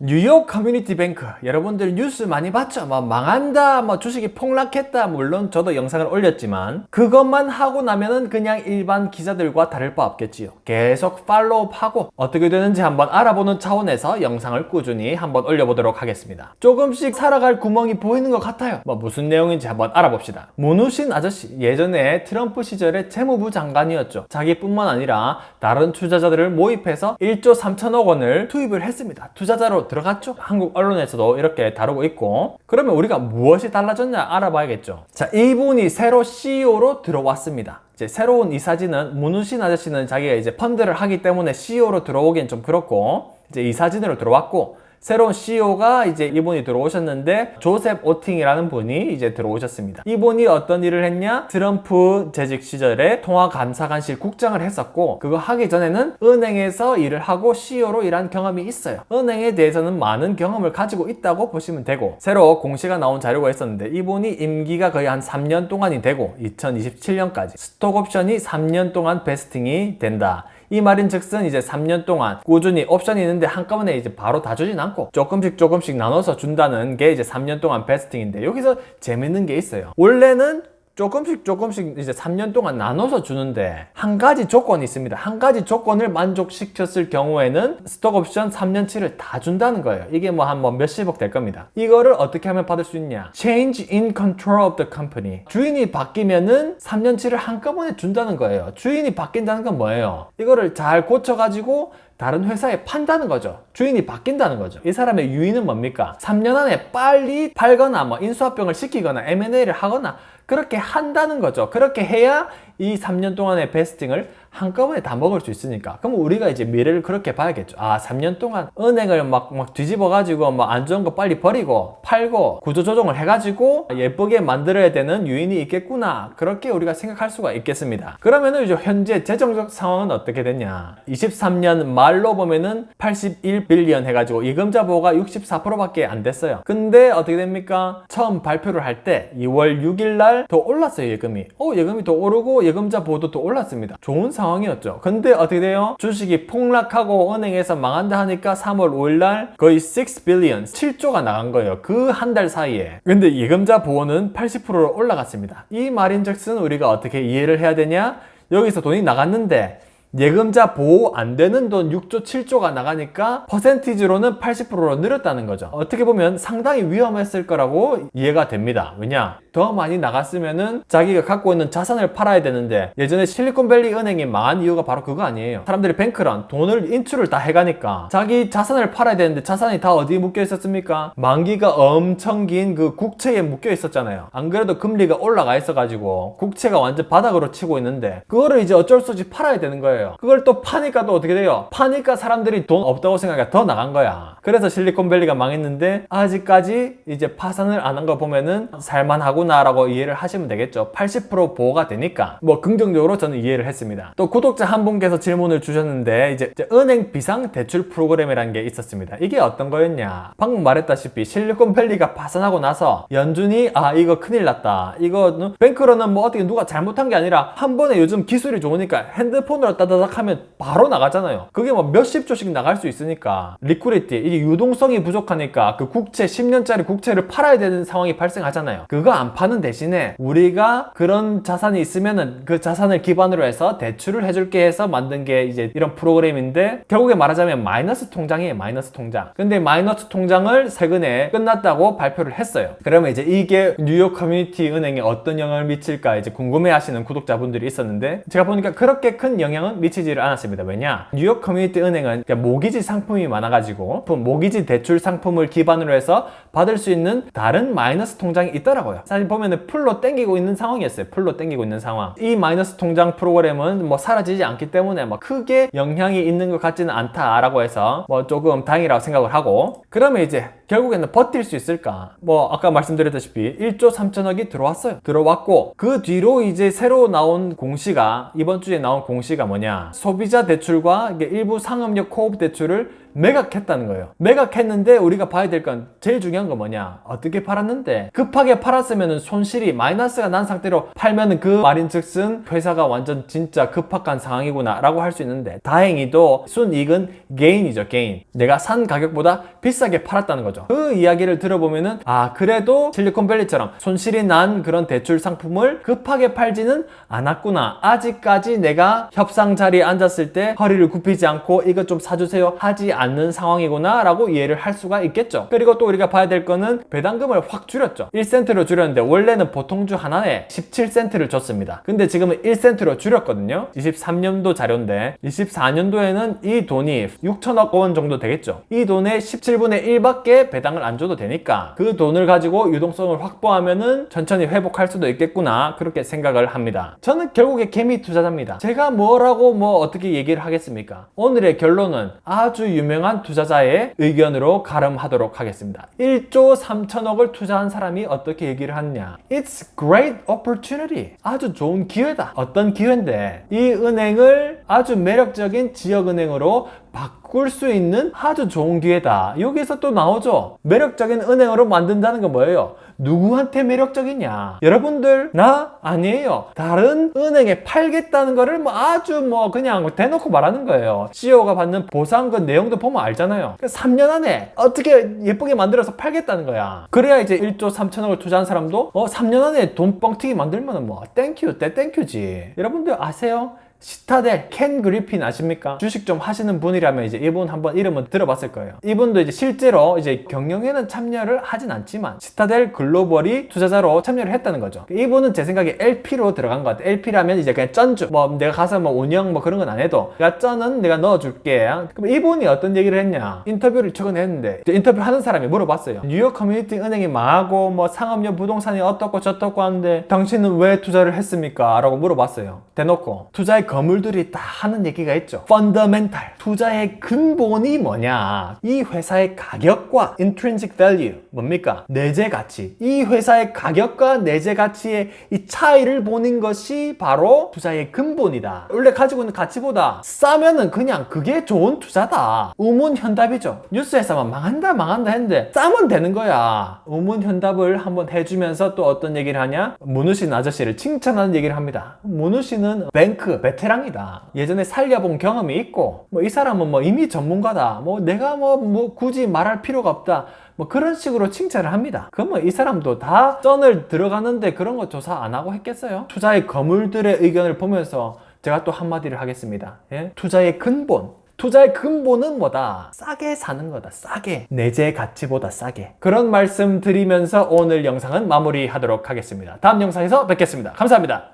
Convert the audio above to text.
뉴욕 커뮤니티 뱅크, 여러분들 뉴스 많이 봤죠? 망한다, 주식이 폭락했다. 물론 저도 영상을 올렸지만 그것만 하고 나면은 그냥 일반 기자들과 다를 바 없겠지요. 계속 팔로우하고 어떻게 되는지 한번 알아보는 차원에서 영상을 꾸준히 한번 올려보도록 하겠습니다. 조금씩 살아갈 구멍이 보이는 것 같아요. 무슨 내용인지 한번 알아봅시다. 문우신 아저씨, 예전에 트럼프 시절에 재무부 장관이었죠. 자기뿐만 아니라 다른 투자자들을 모집해서 1조 3천억 원을 투입을 했습니다. 투자자로 들어갔죠. 한국 언론에서도 이렇게 다루고 있고. 그러면 우리가 무엇이 달라졌냐 알아봐야겠죠. 자, 이분이 새로 CEO로 들어왔습니다. 이제 새로운 이 사진은 문우신 아저씨는 자기가 이제 펀드를 하기 때문에 CEO로 들어오기엔 좀 그렇고, 이제 이 사진으로 들어왔고, 새로운 CEO가 이제 이분이 들어오셨는데 조셉 오팅이라는 분이 이제 들어오셨습니다. 이분이 어떤 일을 했냐? 트럼프 재직 시절에 통화감사관실 국장을 했었고, 그거 하기 전에는 은행에서 일을 하고 CEO로 일한 경험이 있어요. 은행에 대해서는 많은 경험을 가지고 있다고 보시면 되고, 새로 공시가 나온 자료가 있었는데 이분이 임기가 거의 한 3년 동안이 되고 2027년까지 스톡옵션이 3년 동안 베스팅이 된다. 이 말인 즉슨 이제 3년 동안 꾸준히 옵션이 있는데 한꺼번에 이제 바로 다 주진 않고 조금씩 나눠서 준다는 게 이제 3년 동안 베스팅인데, 여기서 재밌는 게 있어요. 원래는 조금씩 이제 3년 동안 나눠서 주는데 한 가지 조건이 있습니다. 한 가지 조건을 만족시켰을 경우에는 스톡옵션 3년치를 다 준다는 거예요. 이게 한 몇십억 될 겁니다. 이거를 어떻게 하면 받을 수 있냐? Change in control of the company. 주인이 바뀌면은 3년치를 한꺼번에 준다는 거예요. 주인이 바뀐다는 건 뭐예요? 이거를 잘 고쳐가지고 다른 회사에 판다는 거죠. 주인이 바뀐다는 거죠. 이 사람의 유인은 뭡니까? 3년 안에 빨리 팔거나 인수합병을 시키거나 M&A를 하거나 그렇게 한다는 거죠. 그렇게 해야 이 3년 동안의 베스팅을 한꺼번에 다 먹을 수 있으니까. 그럼 우리가 이제 미래를 그렇게 봐야겠죠. 3년 동안 은행을 막 뒤집어가지고 안 좋은 거 빨리 버리고 팔고 구조조정을 해가지고 예쁘게 만들어야 되는 유인이 있겠구나. 그렇게 우리가 생각할 수가 있겠습니다. 그러면은 이제 현재 재정적 상황은 어떻게 됐냐. 23년 말로 보면은 81빌리언 해가지고 예금자 보호가 64%밖에 안 됐어요. 근데 어떻게 됩니까? 처음 발표를 할 때 2월 6일 날 더 올랐어요, 예금이. 예금이 더 오르고 예금자 보호도 더 올랐습니다. 좋은 상황이었죠. 근데 어떻게 돼요? 주식이 폭락하고 은행에서 망한다 하니까 3월 5일 날 거의 6빌리언, 7조가 나간 거예요. 그 한 달 사이에. 근데 예금자 보호는 80%로 올라갔습니다. 이 말인즉슨 우리가 어떻게 이해를 해야 되냐? 여기서 돈이 나갔는데 예금자 보호 안 되는 돈 6조, 7조가 나가니까 퍼센티지로는 80%로 늘었다는 거죠. 어떻게 보면 상당히 위험했을 거라고 이해가 됩니다. 왜냐? 더 많이 나갔으면은 자기가 갖고 있는 자산을 팔아야 되는데, 예전에 실리콘밸리 은행이 망한 이유가 바로 그거 아니에요. 사람들이 뱅크런 돈을 인출을 다 해가니까 자기 자산을 팔아야 되는데 자산이 다 어디에 묶여 있었습니까? 만기가 엄청 긴 그 국채에 묶여 있었잖아요. 안 그래도 금리가 올라가 있어가지고 국채가 완전 바닥으로 치고 있는데 그거를 이제 어쩔 수 없이 팔아야 되는 거예요. 그걸 또 파니까 또 어떻게 돼요? 파니까 사람들이 돈 없다고 생각하니까 더 나간 거야. 그래서 실리콘밸리가 망했는데 아직까지 이제 파산을 안 한 거 보면은 살만하구나라고 이해를 하시면 되겠죠. 80% 보호가 되니까 긍정적으로 저는 이해를 했습니다. 또 구독자 한 분께서 질문을 주셨는데 이제 은행 비상 대출 프로그램이라는 게 있었습니다. 이게 어떤 거였냐? 방금 말했다시피 실리콘밸리가 파산하고 나서 연준이 이거 큰일 났다. 이거 뱅크로는 어떻게 누가 잘못한 게 아니라 한 번에 요즘 기술이 좋으니까 핸드폰으로 따다닥 하면 바로 나가잖아요. 그게 몇십 조씩 나갈 수 있으니까 리퀴디티, 이게 유동성이 부족하니까 그 국채 10년짜리 국채를 팔아야 되는 상황이 발생하잖아요. 그거 안 파는 대신에 우리가 그런 자산이 있으면은 그 자산을 기반으로 해서 대출을 해줄게 해서 만든 게 이제 이런 프로그램인데, 결국에 말하자면 마이너스 통장이에요. 마이너스 통장. 근데 마이너스 통장을 최근에 끝났다고 발표를 했어요. 그러면 이제 이게 뉴욕 커뮤니티 은행에 어떤 영향을 미칠까 이제 궁금해 하시는 구독자분들이 있었는데, 제가 보니까 그렇게 큰 영향은 미치지를 않았습니다. 왜냐? 뉴욕 커뮤니티 은행은 모기지 상품이 많아가지고 모기지 대출 상품을 기반으로 해서 받을 수 있는 다른 마이너스 통장이 있더라고요. 사실 보면은 풀로 땡기고 있는 상황이었어요. 풀로 땡기고 있는 상황. 이 마이너스 통장 프로그램은 사라지지 않기 때문에 크게 영향이 있는 것 같지는 않다라고 해서 조금 다행이라고 생각을 하고, 그러면 이제 결국에는 버틸 수 있을까? 뭐 아까 말씀드렸다시피 1조 3천억이 들어왔어요. 들어왔고 그 뒤로 이제 새로 나온 공시가 이번 주에 나온 공시가 뭐냐? 소비자 대출과 이게 일부 상업용 코업 대출을 매각했다는 거예요. 매각했는데 우리가 봐야 될 건 제일 중요한 건 뭐냐? 어떻게 팔았는데 급하게 팔았으면 손실이 마이너스가 난 상태로 팔면은 그 말인즉슨 회사가 완전 진짜 급박한 상황이구나 라고 할 수 있는데 다행히도 순이익은 게인이죠. 게인. 내가 산 가격보다 비싸게 팔았다는 거죠. 그 이야기를 들어보면은 그래도 실리콘밸리처럼 손실이 난 그런 대출 상품을 급하게 팔지는 않았구나. 아직까지 내가 협상 자리에 앉았을 때 허리를 굽히지 않고 이것 좀 사주세요 하지 않는 상황이구나 라고 이해를 할 수가 있겠죠. 그리고 또 우리가 봐야 될 거는 배당금을 확 줄였죠. 1센트로 줄였는데 원래는 보통주 하나에 17센트를 줬습니다. 근데 지금은 1센트로 줄였거든요. 23년도 자료인데 24년도에는 이 돈이 6천억 원 정도 되겠죠. 이 돈의 17분의 1밖에 배당을 안 줘도 되니까 그 돈을 가지고 유동성을 확보하면은 천천히 회복할 수도 있겠구나 그렇게 생각을 합니다. 저는 결국에 개미 투자자입니다. 제가 뭐라고 어떻게 얘기를 하겠습니까? 오늘의 결론은 아주 유명한 투자자의 의견으로 가름하도록 하겠습니다. 1조 3천억을 투자한 사람이 어떻게 얘기를 하느냐? It's great opportunity. 아주 좋은 기회다. 어떤 기회인데 이 은행을 아주 매력적인 지역은행으로 바꿀 수 있는 아주 좋은 기회다. 여기서 또 나오죠. 매력적인 은행으로 만든다는 건 뭐예요? 누구한테 매력적이냐? 여러분들 나 아니에요. 다른 은행에 팔겠다는 거를 아주 그냥 대놓고 말하는 거예요. CEO가 받는 보상금 내용도 보면 알잖아요. 3년 안에 어떻게 예쁘게 만들어서 팔겠다는 거야. 그래야 이제 1조 3천억을 투자한 사람도 3년 안에 돈 뻥튀기 만들면 땡큐 때 땡큐지. 여러분들 아세요? 시타델 켄 그리핀 아십니까? 주식 좀 하시는 분이라면 이제 이분 한번 이름은 들어봤을 거예요. 이분도 이제 실제로 이제 경영에는 참여를 하진 않지만 시타델 글로벌이 투자자로 참여를 했다는 거죠. 이분은 제 생각에 LP로 들어간 것 같아요. LP라면 이제 그냥 쩐주 내가 가서 운영 그런 건 안 해도 내가 쩐은 내가 넣어줄게. 그럼 이분이 어떤 얘기를 했냐? 인터뷰를 최근에 했는데 인터뷰 하는 사람이 물어봤어요. 뉴욕 커뮤니티 은행이 망하고 상업용 부동산이 어떻고 저떻고 하는데 당신은 왜 투자를 했습니까? 라고 물어봤어요. 대놓고 투자의 거물들이 다 하는 얘기가 있죠. 펀더멘탈. 투자의 근본이 뭐냐? 이 회사의 가격과 intrinsic value. 뭡니까? 내재 가치. 이 회사의 가격과 내재 가치의 이 차이를 보는 것이 바로 투자의 근본이다. 원래 가지고 있는 가치보다 싸면은 그냥 그게 좋은 투자다. 우문현답이죠. 뉴스에서만 망한다 했는데 싸면 되는 거야. 우문현답을 한번 해주면서 또 어떤 얘기를 하냐? 문우신 아저씨를 칭찬하는 얘기를 합니다. 문우신은 뱅크 베테랑이다. 예전에 살려본 경험이 있고 이 사람은 이미 전문가다. 내가 굳이 말할 필요가 없다. 그런 식으로 칭찬을 합니다. 그러면 이 사람도 다 쩐을 들어가는데 그런 거 조사 안 하고 했겠어요? 투자의 거물들의 의견을 보면서 제가 또 한마디를 하겠습니다. 예? 투자의 근본은 뭐다? 싸게 사는 거다. 싸게. 내재 가치보다 싸게. 그런 말씀 드리면서 오늘 영상은 마무리하도록 하겠습니다. 다음 영상에서 뵙겠습니다. 감사합니다.